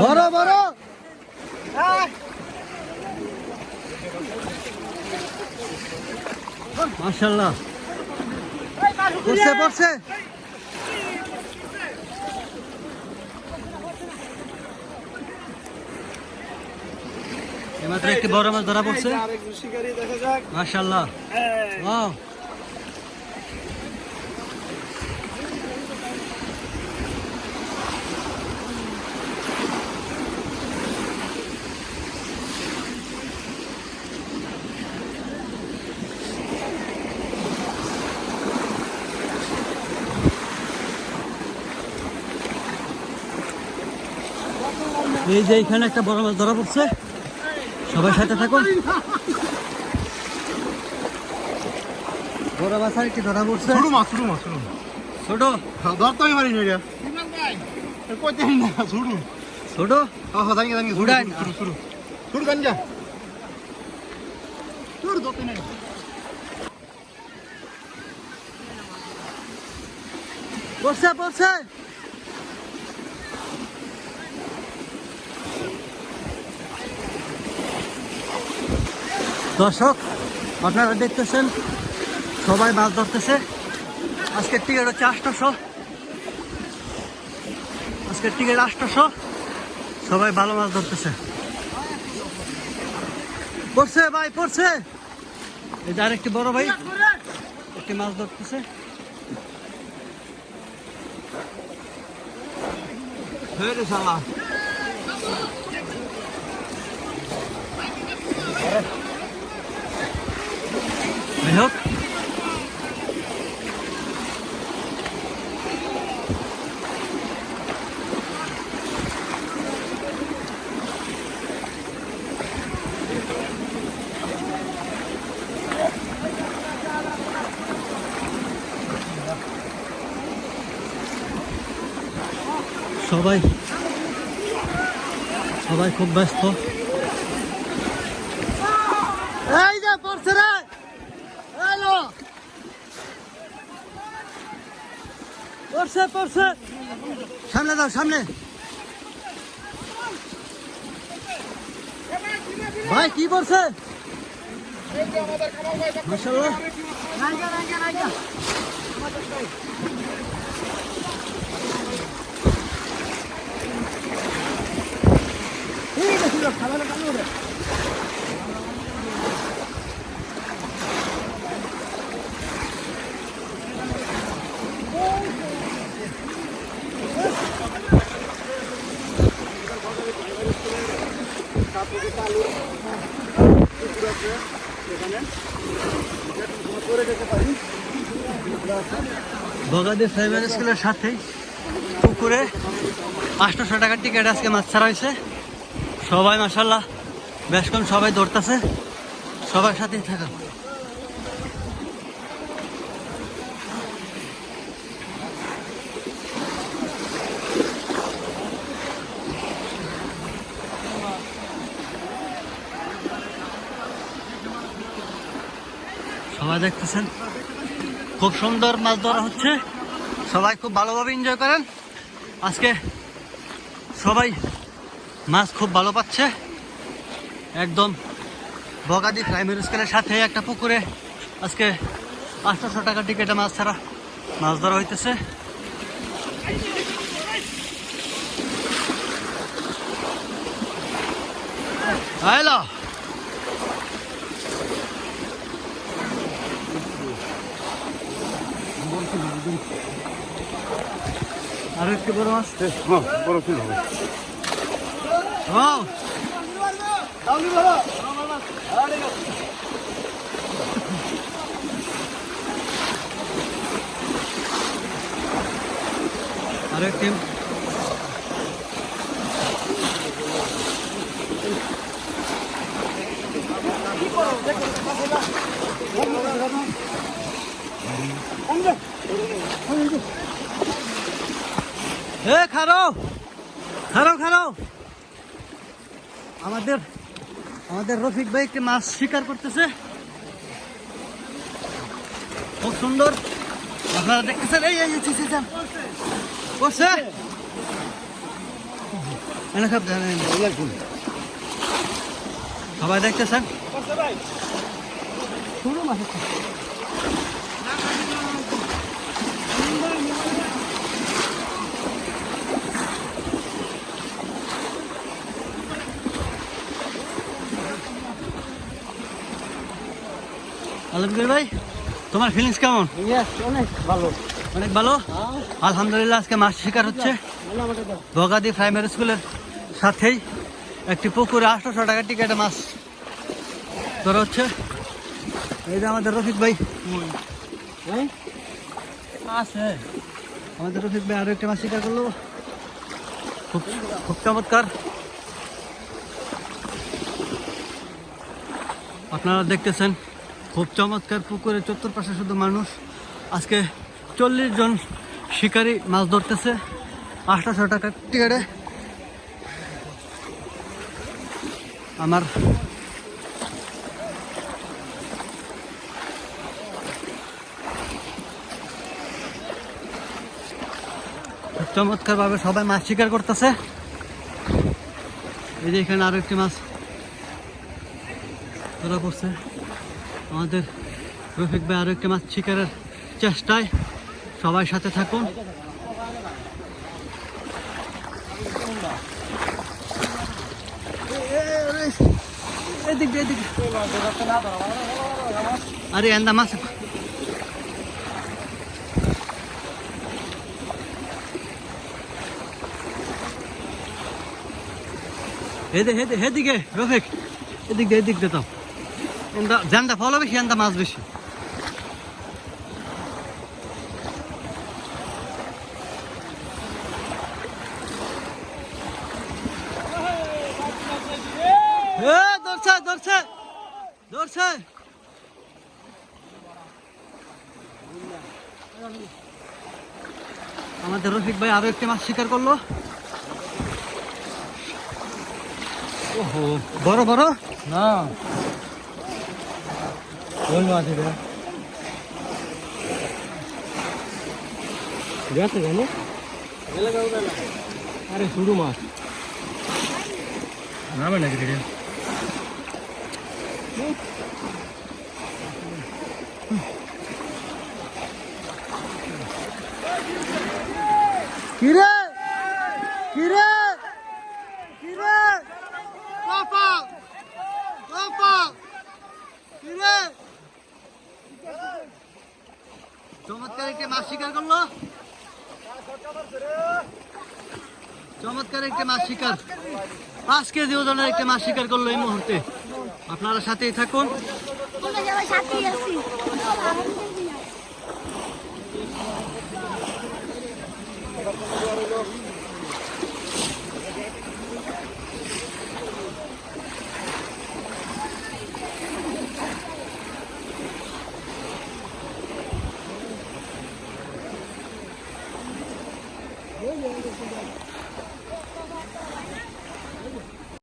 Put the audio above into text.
বড় বড় মাশাআল্লাহ পড়ছে পড়ছে এমাত্র একটি বড় মাছ ধরা পড়ছে মাশাআল্লাহ ওয়াও এই যে এখানে একটা বড় মাছ ধরা পড়ছে সবাই সাথে থাকুন বড় মাছ আর কি ধরা পড়ছে ছোট মাছ ছোট ধরতে আমি পারি না কইতে না ছোট ছোট হ্যাঁ জানি জানি ছোট গাঞ্জা ছোট ধরতে নাই পড়ছে পড়ছে দর্শক আপনারা দেখতেছেন সবাই মাছ ধরতেছে আজকের টিকিট হচ্ছে 800 আজকের টিকিট 800 সবাই ভালো মাছ ধরতেছে পড়ছে ভাই পড়ছে এই যে আরেকটি বড় ভাই একটি মাছ ধরতেছে হোক সবাই সবাই খুব ব্যস্ত এই যে পড়ছে রে হ্যালো পড়ছে পড়ছে সামনে দাও সামনে ভাই কি পড়ছে মাশাআল্লাহ বগাদি প্রাইমারি স্কুলের সাথে পুকুরে 800 টাকার টিকিট আজকে মাছ ছাড়া হয়েছে সবাই মাশাআল্লাহ বেশ কম সবাই ধরতেছে সবার সাথেই থাকা সবাই দেখতেছেন খুব সুন্দর মাছ ধরা হচ্ছে সবাই খুব ভালোভাবে এনজয় করেন আজকে সবাই মাছ খুব ভালো পাচ্ছে একদম বগাদি প্রাইমারি স্কুলের সাথে একটা পুকুরে আজকে 800 টাকা টিকিটে মাছ ছাড়া মাছ ধরা হইতেছে হ্যালো আর একটু বড় মাছ বড় ফিল হবে আরেকটি খারাও খারাও খারাও আমাদের আমাদের রফিক ভাই একটি মাছ শিকার করতেছে, খুব সুন্দর। আপনারা দেখতেছেন, এই করছে সবাই দেখতেছেন। আলমগীর ভাই, তোমার ফিলিংস কেমন? অনেক ভালো, অনেক ভালো। আলহামদুলিল্লাহ, আজকে মাছ শিকার হচ্ছে বগাদি প্রাইমারি স্কুলের সাথেই একটি পুকুরে 800 টাকার টিকিটে মাছ ধরা হচ্ছে। এই যে আমাদের রফিক ভাই আছে, আমাদের রফিক ভাই আরো একটি মাছ শিকার করলো, খুব খুব চমৎকার। আপনারা দেখতেছেন খুব চমৎকার পুকুরে চতুর্পাশে শুধু মানুষ। আজকে 40 জন শিকারী মাছ ধরতেছে 800 টাকার টিকিটে। আমার চমৎকার ভাবে সবাই মাছ শিকার করতেছে। এই যে এখানে আরো একটি মাছ ধরা পড়ছে। আমাদের রফিক ভাই আরো একটি মাছ শিকারের চেষ্টায়, সবাই সাথে থাকুন। আরে এন্দা মাছ হেদিকে রফিক, এদিক দিয়ে তো জানটা ফল বেশি, এন্দা মাছ বেশি। ধরছে ধরছে ধরছে। আমাদের রফিক ভাই আরো একটি মাছ শিকার করলো। ওহো, বড় বড় না ওই মাছ এটা গেছে কেন? আরে শুরু মাছ নামে নাকি রে? কিরে কিরে কিরে পাপা পাপা কিরে, চমৎকার একটি মাছ শিকার করলো, চমৎকার একটি মাছ শিকার। 5 কেজি ওজনের একটি মাছ শিকার করলো এই মুহূর্তে। আপনারা সাথেই থাকুন।